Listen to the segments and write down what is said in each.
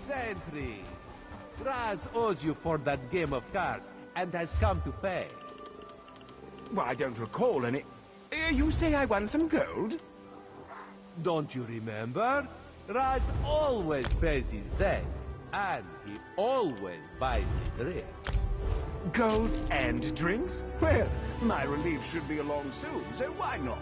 Sentry! Raz owes you for that game of cards and has come to pay. Well, I don't recall any... you say I won some gold? Don't you remember? Raz always pays his debts, and he always buys the drinks. Gold and drinks? Well, my relief should be along soon, so why not?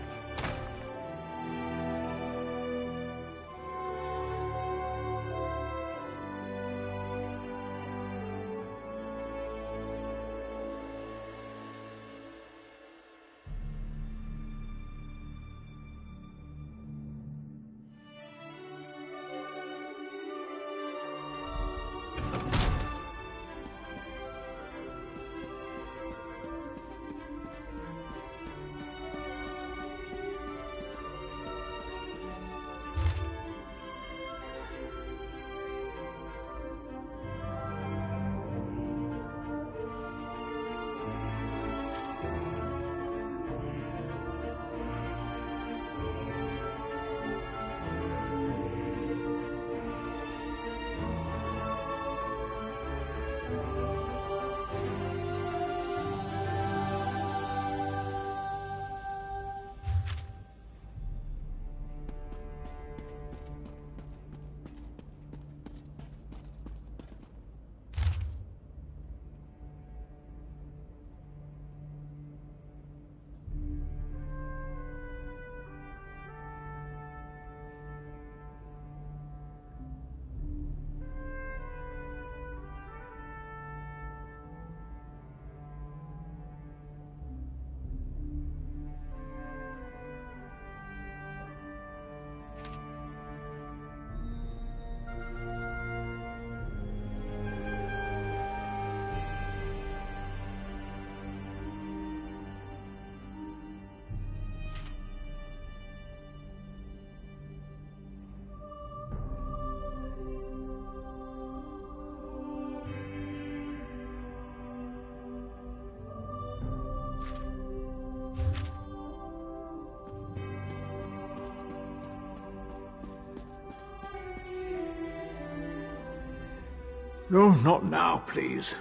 No, not now, please.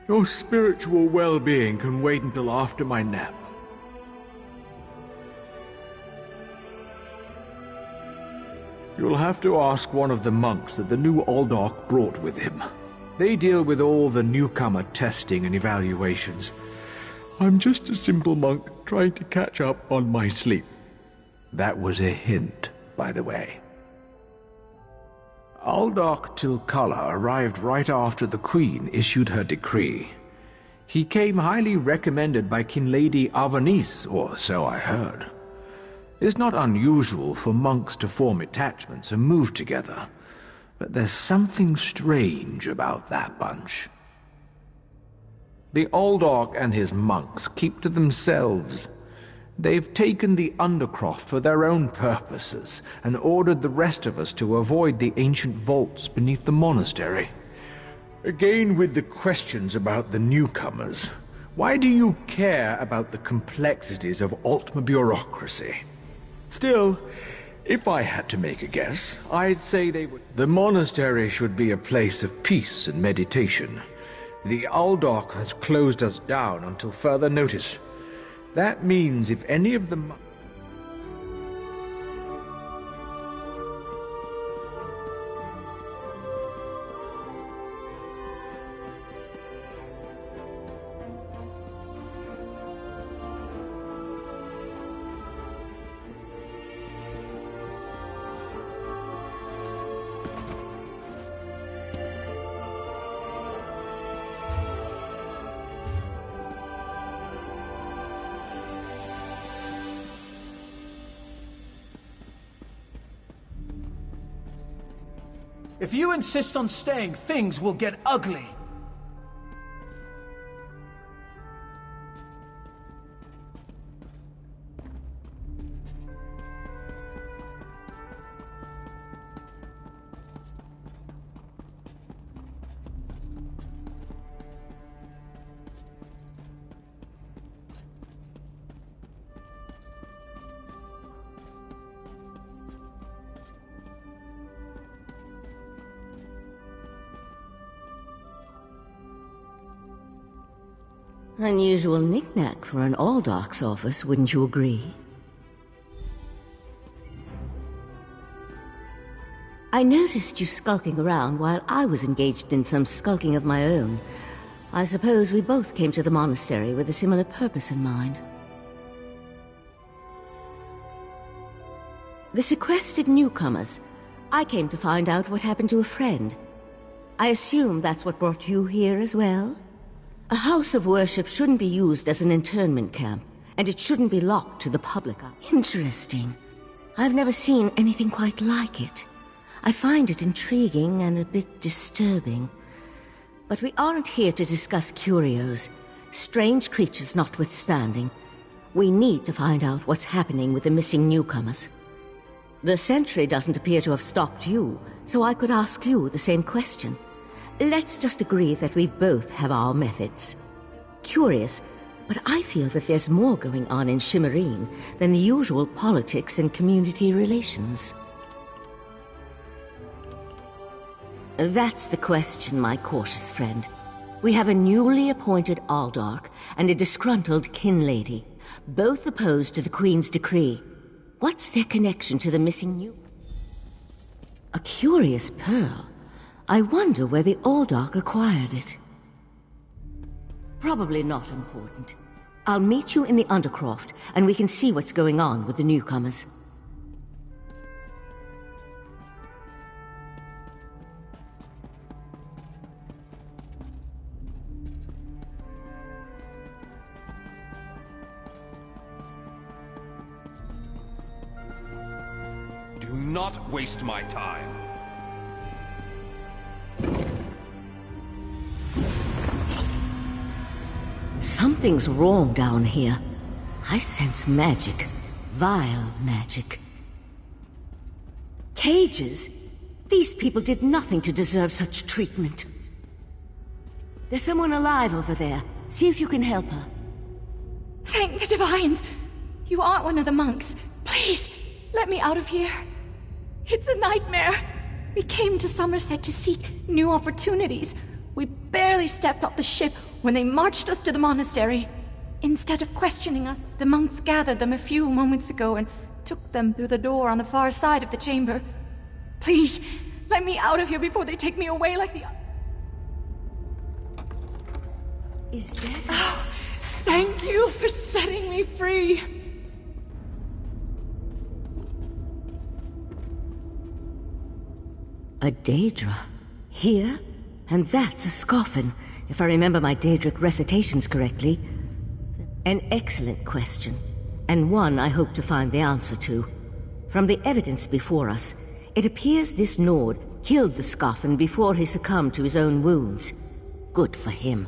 Your spiritual well-being can wait until after my nap. You'll have to ask one of the monks that the new Aldork brought with him. They deal with all the newcomer testing and evaluations. I'm just a simple monk trying to catch up on my sleep. That was a hint, by the way. Aldork Tilkala arrived right after the Queen issued her decree. He came highly recommended by King Lady Avanice, or so I heard. It's not unusual for monks to form attachments and move together, but there's something strange about that bunch. The Aldork and his monks keep to themselves. They've taken the Undercroft for their own purposes and ordered the rest of us to avoid the ancient vaults beneath the monastery. Again with the questions about the newcomers. Why do you care about the complexities of Altma bureaucracy? Still, if I had to make a guess, I'd say they would... The monastery should be a place of peace and meditation. The Aldork has closed us down until further notice. That means if any of the... If you insist on staying, things will get ugly. Unusual knick-knack for an Aldork's office, wouldn't you agree? I noticed you skulking around while I was engaged in some skulking of my own. I suppose we both came to the monastery with a similar purpose in mind. The sequestered newcomers. I came to find out what happened to a friend. I assume that's what brought you here as well? A house of worship shouldn't be used as an internment camp, and it shouldn't be locked to the public. Interesting. I've never seen anything quite like it. I find it intriguing and a bit disturbing. But we aren't here to discuss curios, strange creatures notwithstanding. We need to find out what's happening with the missing newcomers. The sentry doesn't appear to have stopped you, so I could ask you the same question. Let's just agree that we both have our methods. Curious, but I feel that there's more going on in Shimmerine than the usual politics and community relations. That's the question, my cautious friend. We have a newly appointed Aldork and a disgruntled kin lady, both opposed to the Queen's decree. What's their connection to the missing new... A curious pearl. I wonder where the Aldork acquired it. Probably not important. I'll meet you in the Undercroft, and we can see what's going on with the newcomers. Do not waste my time. Something's wrong down here. I sense magic. Vile magic. Cages? These people did nothing to deserve such treatment. There's someone alive over there. See if you can help her. Thank the Divines! You aren't one of the monks. Please, let me out of here. It's a nightmare. We came to Somerset to seek new opportunities. We barely stepped off the ship when they marched us to the monastery. Instead of questioning us, the monks gathered them a few moments ago and took them through the door on the far side of the chamber. Please, let me out of here before they take me away like the... Is that... Oh, thank you for setting me free. A Daedra? Here? And that's a Scoffin, if I remember my Daedric recitations correctly. An excellent question, and one I hope to find the answer to. From the evidence before us, it appears this Nord killed the Scoffin before he succumbed to his own wounds. Good for him.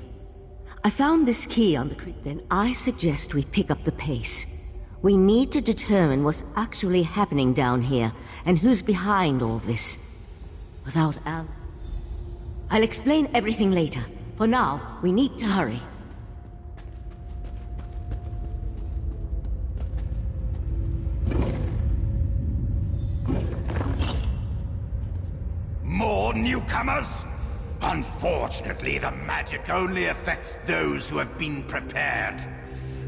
I found this key on the creek. Then I suggest we pick up the pace. We need to determine what's actually happening down here, and who's behind all this. Without Al... I'll explain everything later. For now, we need to hurry. More newcomers? Unfortunately, the magic only affects those who have been prepared.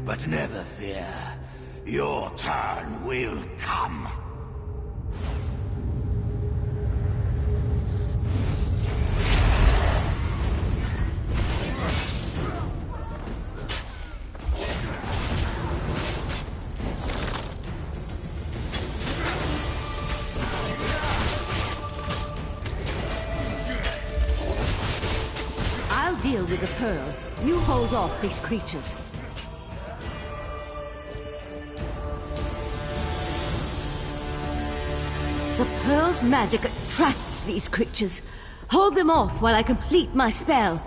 But never fear. Your turn will come. I'll deal with the pearl. You hold off these creatures. The pearl's magic attracts these creatures. Hold them off while I complete my spell.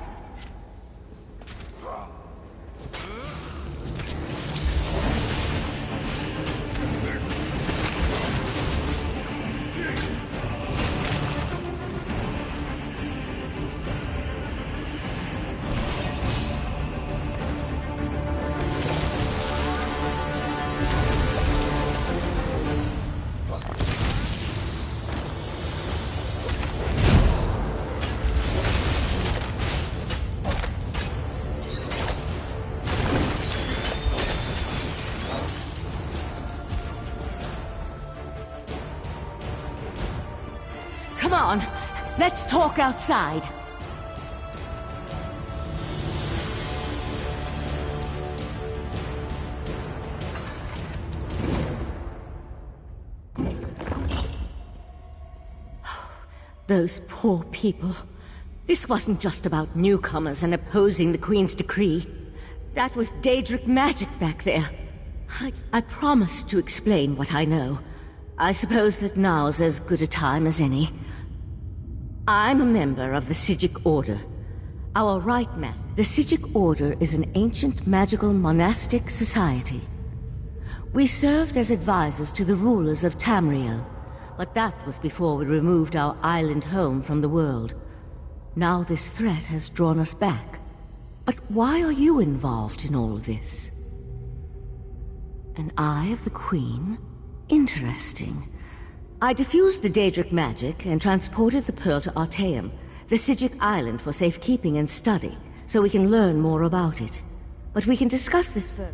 Come on, let's talk outside. Those poor people. This wasn't just about newcomers and opposing the Queen's decree. That was Daedric magic back there. I promised to explain what I know. I suppose that now's as good a time as any. I'm a member of the Psijic Order. Our Right Master. The Psijic Order is an ancient magical monastic society. We served as advisors to the rulers of Tamriel, but that was before we removed our island home from the world. Now this threat has drawn us back. But why are you involved in all this? An Eye of the Queen? Interesting. I diffused the Daedric magic and transported the pearl to Artaeum, the Psijic island, for safekeeping and study, so we can learn more about it. But we can discuss this further.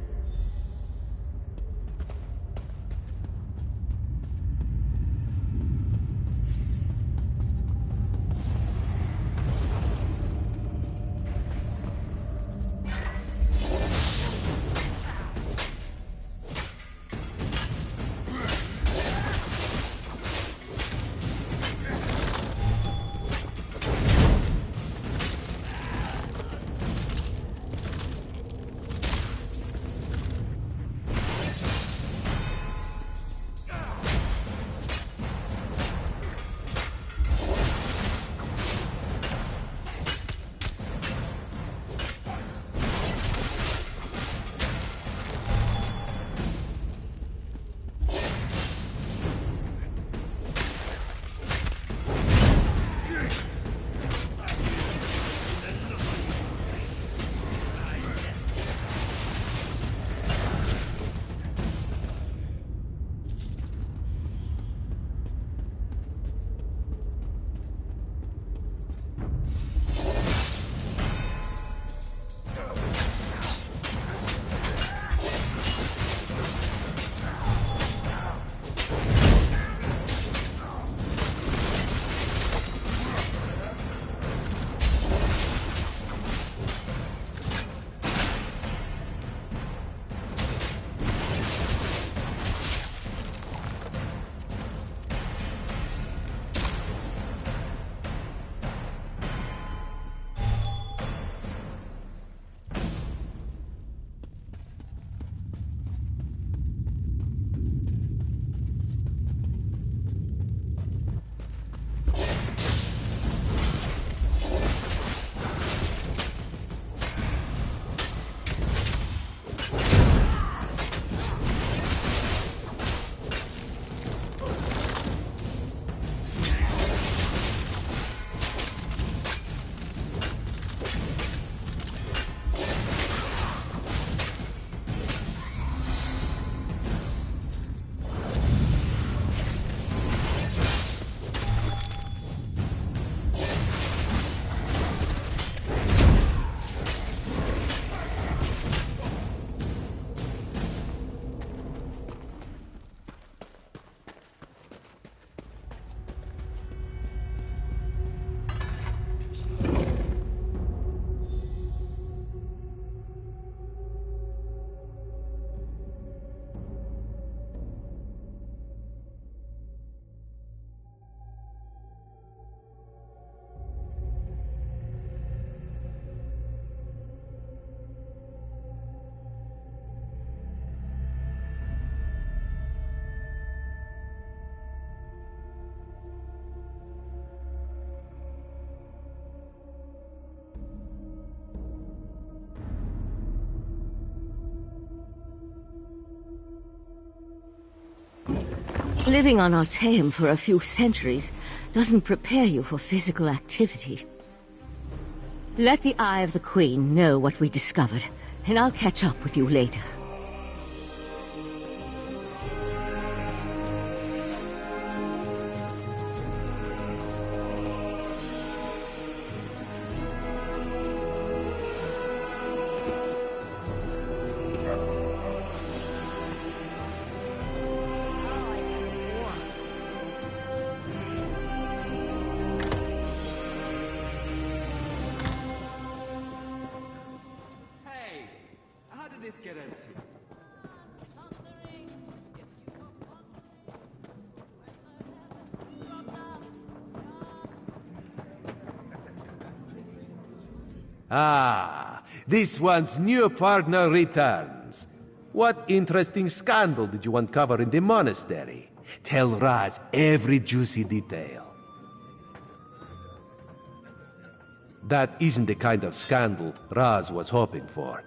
Living on Artaeum for a few centuries doesn't prepare you for physical activity. Let the Eye of the Queen know what we discovered, and I'll catch up with you later. Hey, how did this get empty? Ah, this one's new partner returns. What interesting scandal did you uncover in the monastery? Tell Raz every juicy detail. That isn't the kind of scandal Raz was hoping for.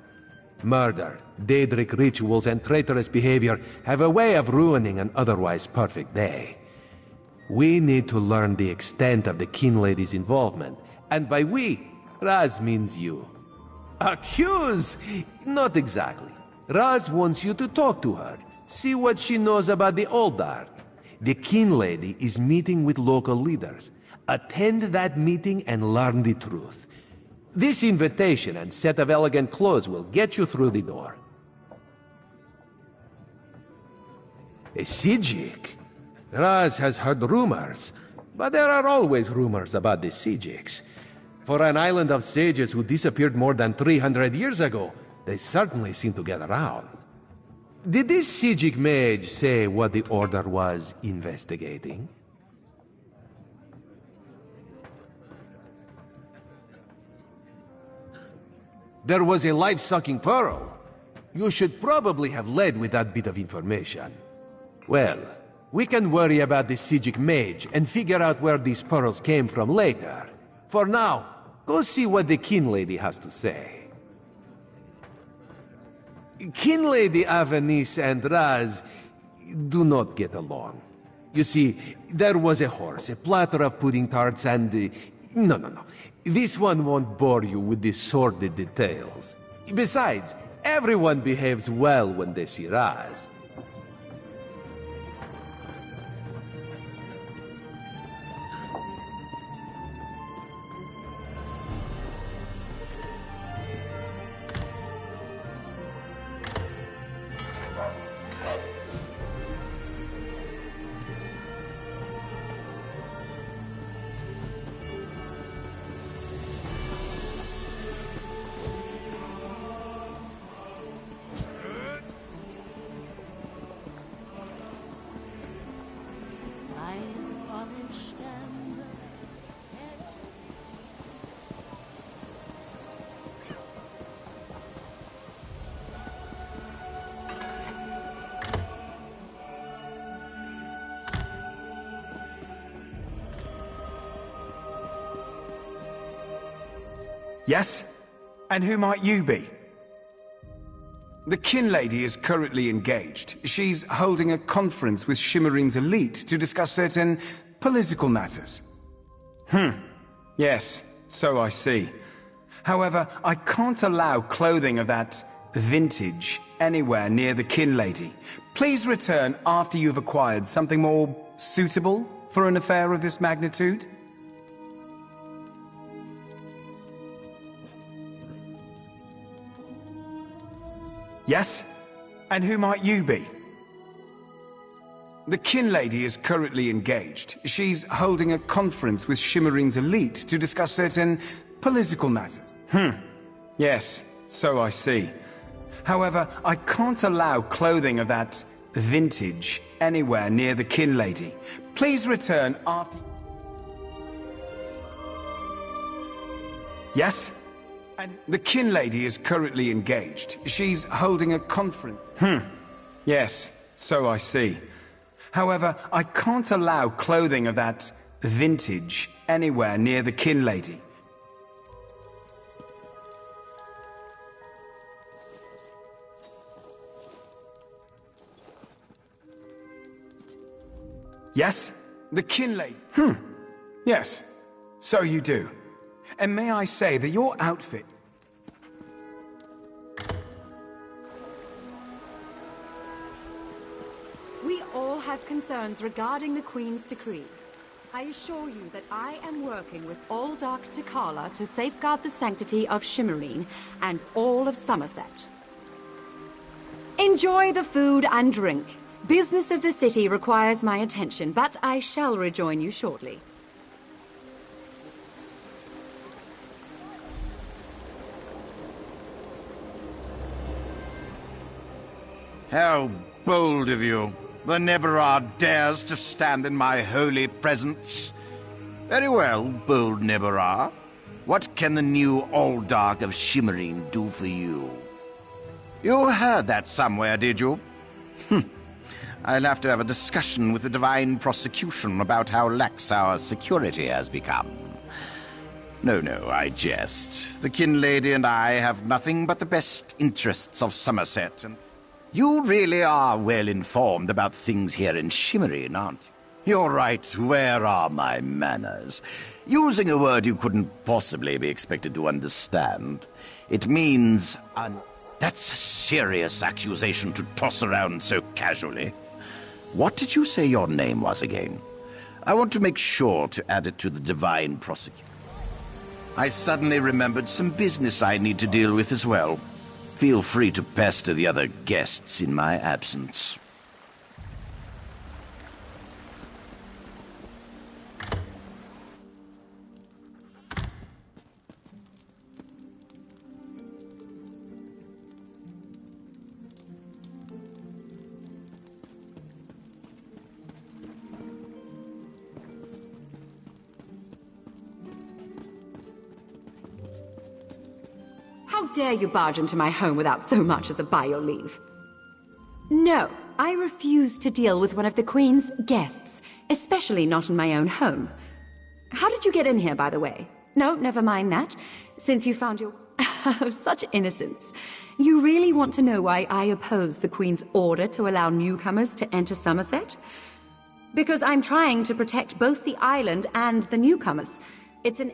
Murder, Daedric rituals, and traitorous behavior have a way of ruining an otherwise perfect day. We need to learn the extent of the Kin Lady's involvement, and by we, Raz means you. Accuse? Not exactly. Raz wants you to talk to her, see what she knows about the Old Dark. The Kin Lady is meeting with local leaders. Attend that meeting and learn the truth. This invitation and set of elegant clothes will get you through the door. A Sijik? Raz has heard rumors, but there are always rumors about the Sijiks. For an island of sages who disappeared more than 300 years ago, they certainly seem to get around. Did this Sijik mage say what the Order was investigating? There was a life-sucking pearl. You should probably have led with that bit of information. Well, we can worry about the Sijik mage and figure out where these pearls came from later. For now, go see what the Kin Lady has to say. Kin Lady Avanice and Raz do not get along. You see, there was a horse, a platter of pudding tarts, and... No. This one won't bore you with the sordid details. Besides, everyone behaves well when they see Raz. Yes? And who might you be? The Kin Lady is currently engaged. She's holding a conference with Shimmerine's elite to discuss certain political matters. Yes, so I see. However, I can't allow clothing of that vintage anywhere near the Kin Lady. Please return after you've acquired something more suitable for an affair of this magnitude. Yes? And who might you be? The Kin Lady is currently engaged. She's holding a conference with Shimmerine's elite to discuss certain political matters. Yes, so I see. However, I can't allow clothing of that vintage anywhere near the Kin Lady. Please return after... Yes? And the Kin Lady is currently engaged. She's holding a conference... Yes, so I see. However, I can't allow clothing of that vintage anywhere near the Kin Lady. Yes? The Kinley. Yes. So you do. And may I say that your outfit... We all have concerns regarding the Queen's decree. I assure you that I am working with all Dark Takala to safeguard the sanctity of Shimmerine and all of Somerset. Enjoy the food and drink. Business of the city requires my attention, but I shall rejoin you shortly. How bold of you. The Neberah dares to stand in my holy presence. Very well, bold Neberah. What can the new Alldark of Shimmerine do for you? You heard that somewhere, did you? I'll have to have a discussion with the Divine Prosecution about how lax our security has become. No, I jest. The Kinlady and I have nothing but the best interests of Somerset, and you really are well informed about things here in Shimmerine, aren't you? You're right, where are my manners? Using a word you couldn't possibly be expected to understand. It means That's a serious accusation to toss around so casually. What did you say your name was again? I want to make sure to add it to the Divine Prosecution. I suddenly remembered some business I need to deal with as well. Feel free to pester the other guests in my absence. How dare you barge into my home without so much as a by your leave? No, I refuse to deal with one of the Queen's guests, especially not in my own home. How did you get in here, by the way? No, never mind that. Since you found your... such innocence. You really want to know why I oppose the Queen's order to allow newcomers to enter Somerset? Because I'm trying to protect both the island and the newcomers. It's an...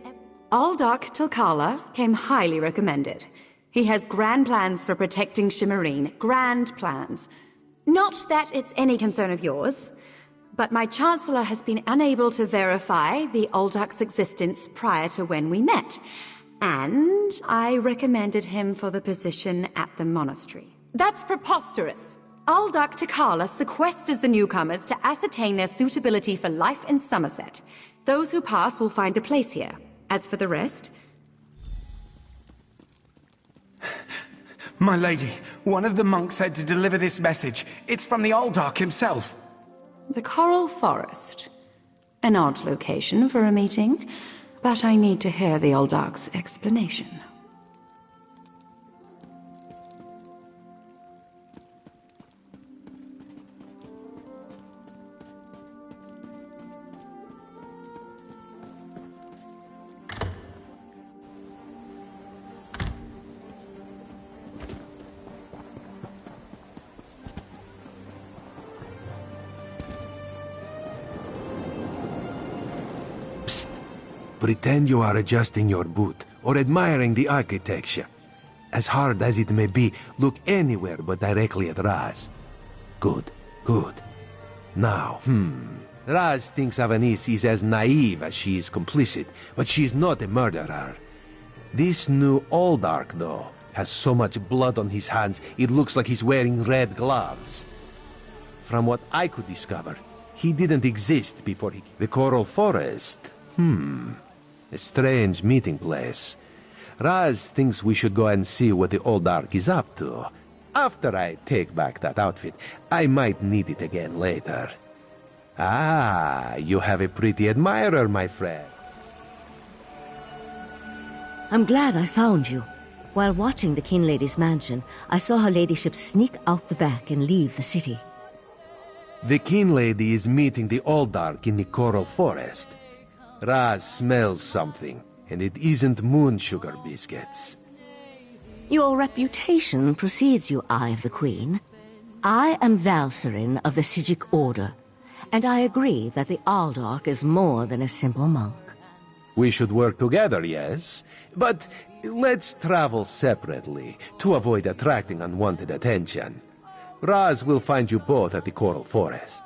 Aldark Tilkala came highly recommended. He has grand plans for protecting Shimmerine. Grand plans. Not that it's any concern of yours, but my Chancellor has been unable to verify the Aldark's existence prior to when we met, and I recommended him for the position at the monastery. That's preposterous. Aldark Tilkala sequesters the newcomers to ascertain their suitability for life in Somerset. Those who pass will find a place here. As for the rest... My lady, one of the monks said to deliver this message. It's from the Aldark himself. The Coral Forest. An odd location for a meeting, but I need to hear the Aldark's explanation. Pretend you are adjusting your boot or admiring the architecture. As hard as it may be, look anywhere but directly at Raz. Good. Now, Raz thinks Avanis is as naive as she is complicit, but she's not a murderer. This new Aldark, though, has so much blood on his hands, it looks like he's wearing red gloves. From what I could discover, he didn't exist before he... The Coral Forest? A strange meeting place. Raz thinks we should go and see what the Aldark is up to. After I take back that outfit, I might need it again later. Ah, you have a pretty admirer, my friend. I'm glad I found you. While watching the King Lady's mansion, I saw her ladyship sneak out the back and leave the city. The King Lady is meeting the Aldark in the Coral Forest. Raz smells something, and it isn't moon sugar biscuits. Your reputation precedes you, Eye of the Queen. I am Valserin of the Sijic Order, and I agree that the Aldark is more than a simple monk. We should work together, yes? But let's travel separately, to avoid attracting unwanted attention. Raz will find you both at the Coral Forest.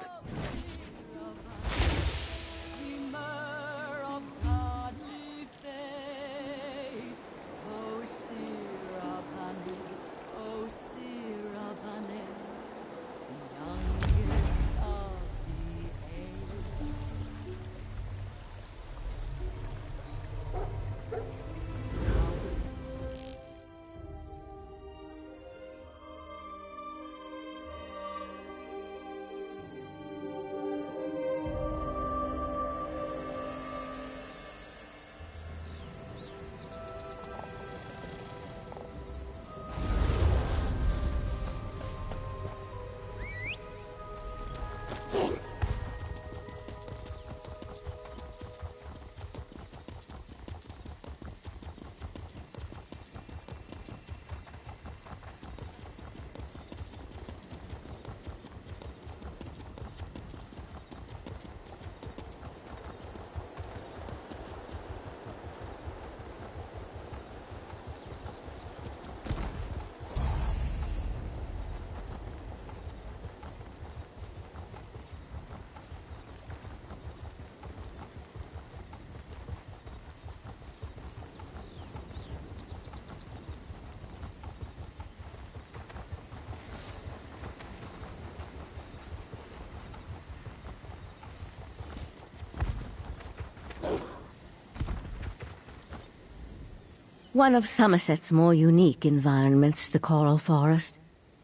One of Somerset's more unique environments, the Coral Forest.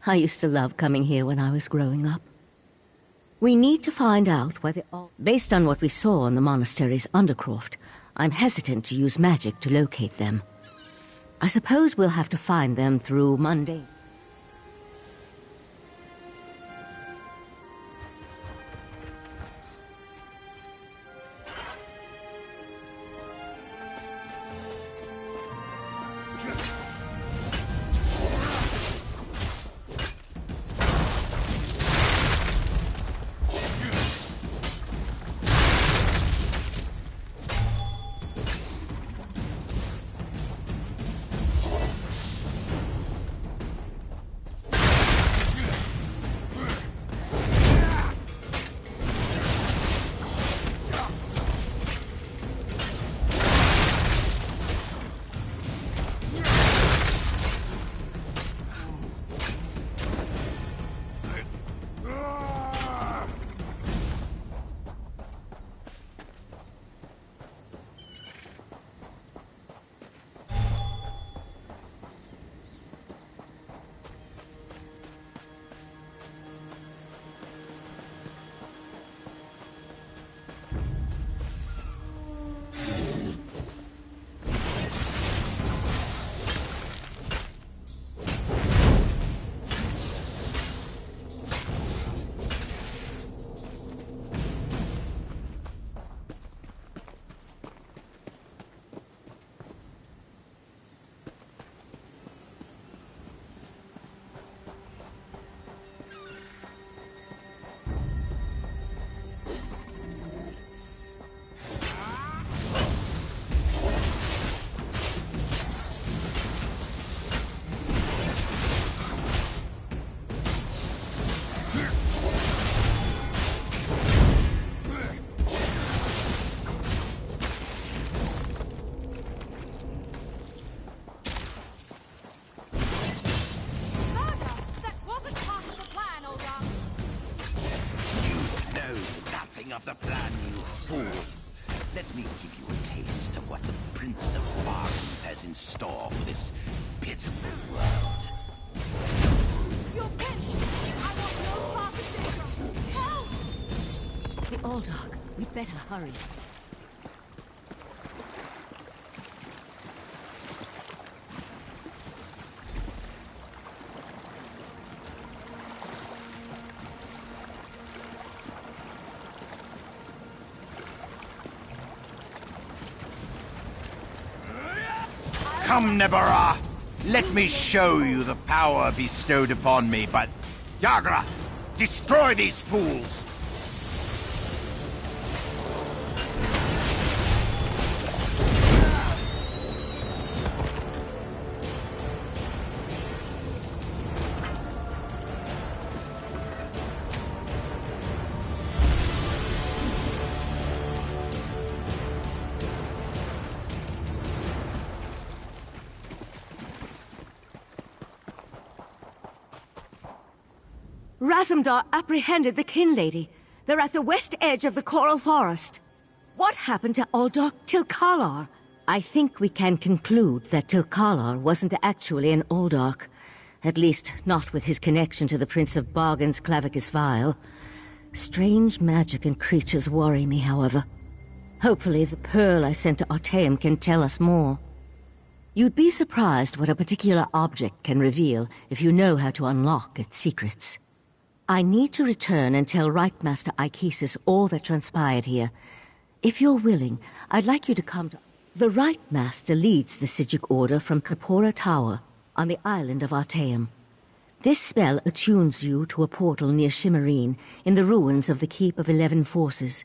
I used to love coming here when I was growing up. We need to find out whether... Based on what we saw in the monastery's undercroft, I'm hesitant to use magic to locate them. I suppose we'll have to find them through mundane... Of the plan, you fool. Let me give you a taste of what the Prince of Bargains has in store for this pitiful world. You're pinched! I want no part of this! Help! The Aldark. We'd better hurry. Come, Nebara! Let me show you the power bestowed upon me, but... Yagra! Destroy these fools! Razumdar apprehended the Kin Lady. They're at the west edge of the Coral Forest. What happened to Aldok Tilkalar? I think we can conclude that Tilkalar wasn't actually an Aldok. At least, not with his connection to the Prince of Bargain's Clavicus Vial. Strange magic and creatures worry me, however. Hopefully the pearl I sent to Artaeum can tell us more. You'd be surprised what a particular object can reveal if you know how to unlock its secrets. I need to return and tell Right Master Ikesis all that transpired here. If you're willing, I'd like you to come to... The Right Master leads the Psijic Order from Kapora Tower on the island of Artaeum. This spell attunes you to a portal near Shimmerine in the ruins of the Keep of 11 Forces.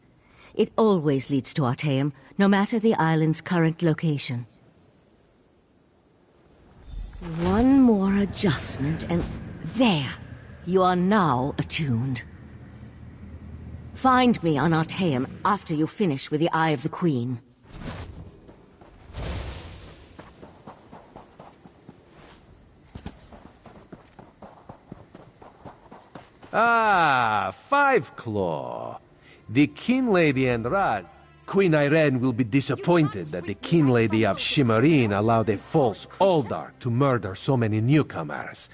It always leads to Artaeum, no matter the island's current location. One more adjustment and... there! You are now attuned. Find me on Artaeum after you finish with the Eye of the Queen. Ah, Five Claw. The Kin Lady and Raz. Queen Irene will be disappointed that the Kin Lady of Shimmerine allowed a false Aldark to murder so many newcomers.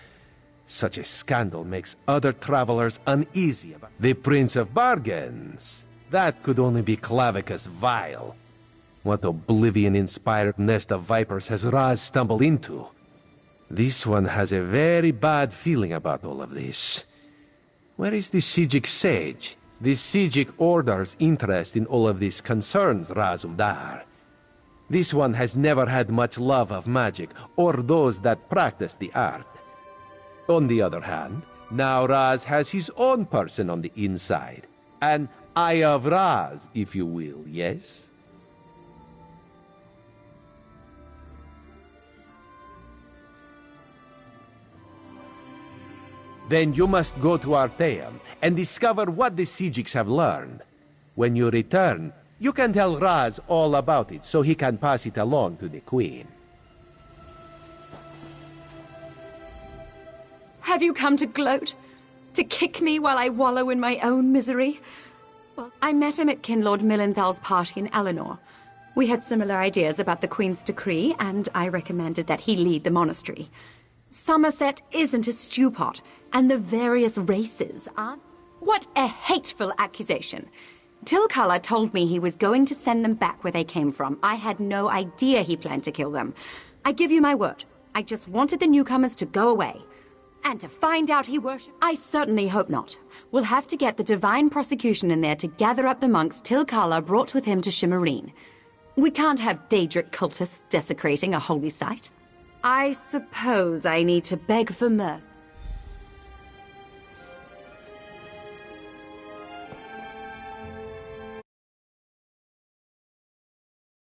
Such a scandal makes other travelers uneasy about the Prince of Bargains. That could only be Clavicus Vial. What oblivion-inspired nest of vipers has Raz stumbled into? This one has a very bad feeling about all of this. Where is the Psijic Sage? The Psijic Order's interest in all of this concerns Razumdar. This one has never had much love of magic, or those that practice the art. On the other hand, now Raz has his own person on the inside. An Eye of Raz, if you will, yes? Then you must go to Artaeum and discover what the Psijics have learned. When you return, you can tell Raz all about it so he can pass it along to the Queen. Have you come to gloat? To kick me while I wallow in my own misery? Well, I met him at Kinlord Millenthal's party in Eleanor. We had similar ideas about the Queen's decree, and I recommended that he lead the monastery. Somerset isn't a stewpot, and the various races aren't. What a hateful accusation! Tilkala told me he was going to send them back where they came from. I had no idea he planned to kill them. I give you my word. I just wanted the newcomers to go away. And to find out he worshipped... I certainly hope not. We'll have to get the divine prosecution in there to gather up the monks Tilkala brought with him to Shimmerine. We can't have Daedric cultists desecrating a holy site. I suppose I need to beg for mercy.